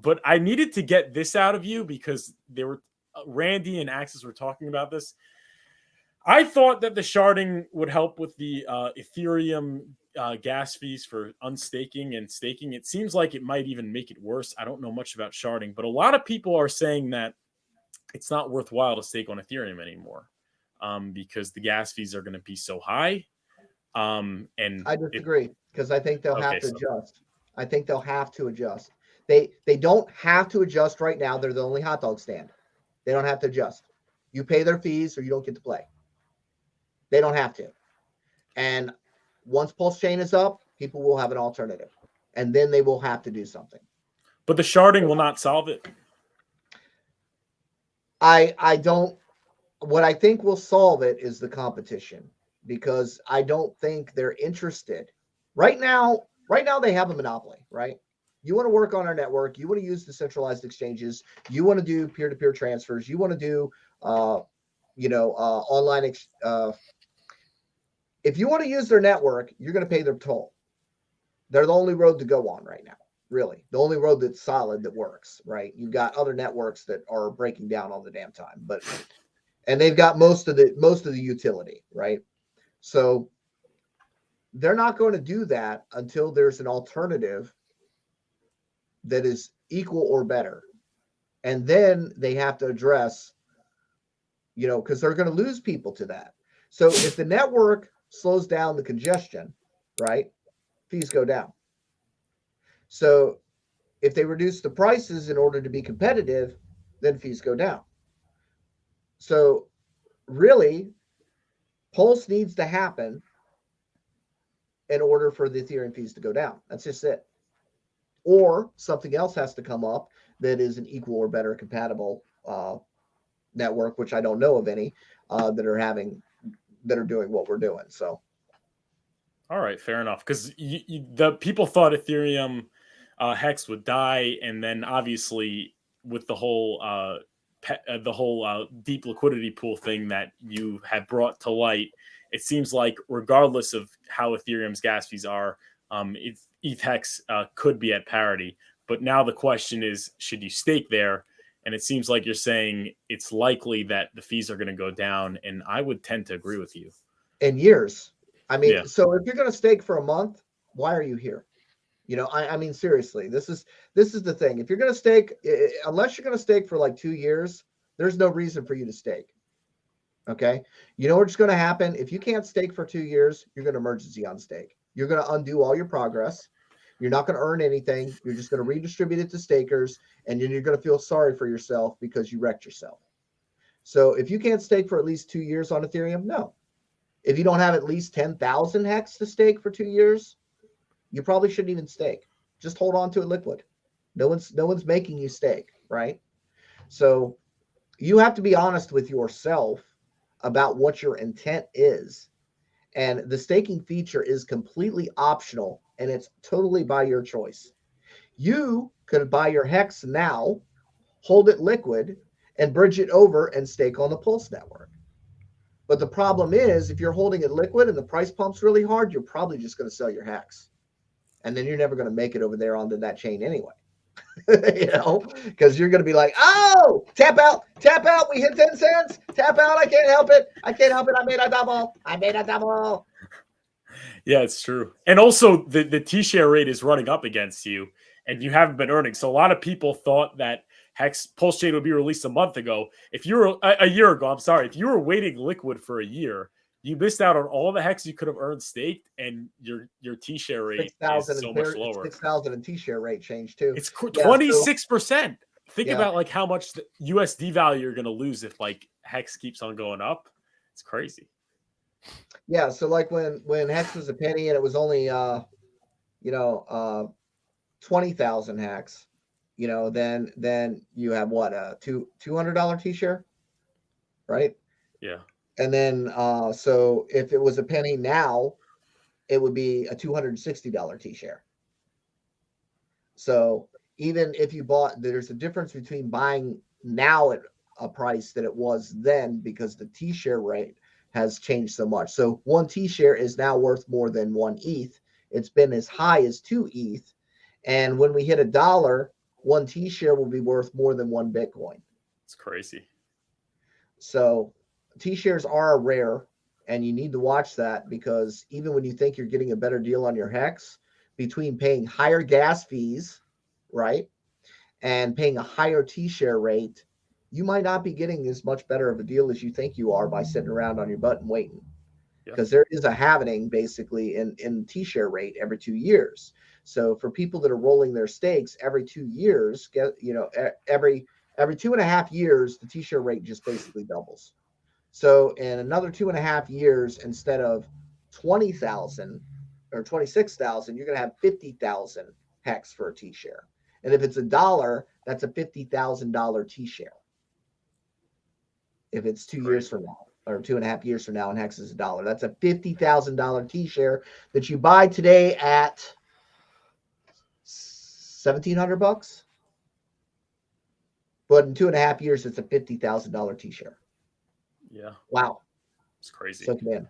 But I needed to get this out of you because they were Randy and Axis were talking about this. I thought that the sharding would help with the Ethereum gas fees for unstaking and staking. It seems like it might even make it worse. I don't know much about sharding, but a lot of people are saying that it's not worthwhile to stake on Ethereum anymore because the gas fees are going to be so high. And I disagree because I think they'll have to adjust. I think they'll have to adjust. They don't have to adjust right now. They're the only hot dog stand. They don't have to adjust. You pay their fees or you don't get to play. They don't have to. And once pulsechain is up, people will have an alternative. And then they will have to do something. But the sharding will not solve it. I don't. What I think will solve it is the competition, because I don't think they're interested right now. Right now, they have a monopoly, right? You want to work on our network. You want to use the centralized exchanges. You want to do peer-to-peer transfers. You want to do, online. If you want to use their network, you're going to pay their toll. They're the only road to go on right now. Really, the only road that's solid that works, right? You've got other networks that are breaking down all the damn time, and they've got most of the utility, right? So they're not going to do that until there's an alternative that is equal or better. And then they have to address, because they're going to lose people to that. So if the network slows down the congestion, right, fees go down. So if they reduce the prices in order to be competitive, then fees go down. So really, Pulse needs to happen in order for the Ethereum fees to go down. That's just it. Or something else has to come up that is an equal or better compatible network, which I don't know of any that are doing what we're doing. So, all right, fair enough. Because the people thought Ethereum HEX would die, and then obviously with the whole deep liquidity pool thing that you had brought to light, it seems like regardless of how Ethereum's gas fees are, ETH HEX could be at parity. But now the question is, should you stake there? And it seems like you're saying it's likely that the fees are going to go down, and I would tend to agree with you. In years. I mean, yeah. So if you're going to stake for a month, why are you here? I mean, seriously, this is the thing. If you're going to stake, unless you're going to stake for like 2 years, there's no reason for you to stake. Okay. You know what's going to happen? If you can't stake for 2 years, you're going to emergency on stake. You're going to undo all your progress. You're not going to earn anything. You're just going to redistribute it to stakers, and then you're going to feel sorry for yourself because you wrecked yourself. So if you can't stake for at least 2 years on Ethereum, no. If you don't have at least 10,000 HEX to stake for 2 years, you probably shouldn't even stake. Just hold on to it liquid. No one's making you stake, right? So you have to be honest with yourself about what your intent is. And the staking feature is completely optional, and it's totally by your choice. You could buy your HEX now, hold it liquid, and bridge it over and stake on the Pulse network. But the problem is, if you're holding it liquid and the price pumps really hard, you're probably just going to sell your HEX. And then you're never going to make it over there onto that chain anyway. Because you're going to be like, oh, tap out. We hit 10 cents. Tap out. I can't help it. I made a double. Yeah, it's true. And also the T-share rate is running up against you, and you haven't been earning. So a lot of people thought that HEX pulsechain would be released a month ago. If you were a year ago, I'm sorry, if you were waiting liquid for a year, you missed out on all the HEX you could have earned staked, and your T-share rate is so much lower. 6,000 and T-share rate changed too. It's 26%. Think about like how much the USD value you're going to lose if like HEX keeps on going up. It's crazy. Yeah, so like when HEX was a penny and it was only 20,000 HEX, then you have what, a $200 T-share, right? Yeah. And then so if it was a penny now, it would be a $260 T-share. So even if you bought, there's a difference between buying now at a price that it was then, because the T-share rate has changed so much. So one T-share is now worth more than 1 ETH. It's been as high as 2 ETH. And when we hit $1, one T-share will be worth more than one Bitcoin. It's crazy. So T-shares are rare, and you need to watch that, because even when you think you're getting a better deal on your HEX, between paying higher gas fees, right, and paying a higher T-share rate, you might not be getting as much better of a deal as you think you are by sitting around on your butt and waiting. Because there is a halving basically in T-share rate every 2 years. So for people that are rolling their stakes every 2 years, every 2.5 years, the T-share rate just basically doubles. So in another 2.5 years, instead of 20,000 or 26,000, you're going to have 50,000 HEX for a T-share. And if it's $1, that's a $50,000 T-share. If it's 2 years from now, or 2.5 years from now, and HEX is $1, that's a $50,000 T-share that you buy today at $1,700. But in 2.5 years, it's a $50,000 T-share. Yeah. Wow. It's crazy. So, man.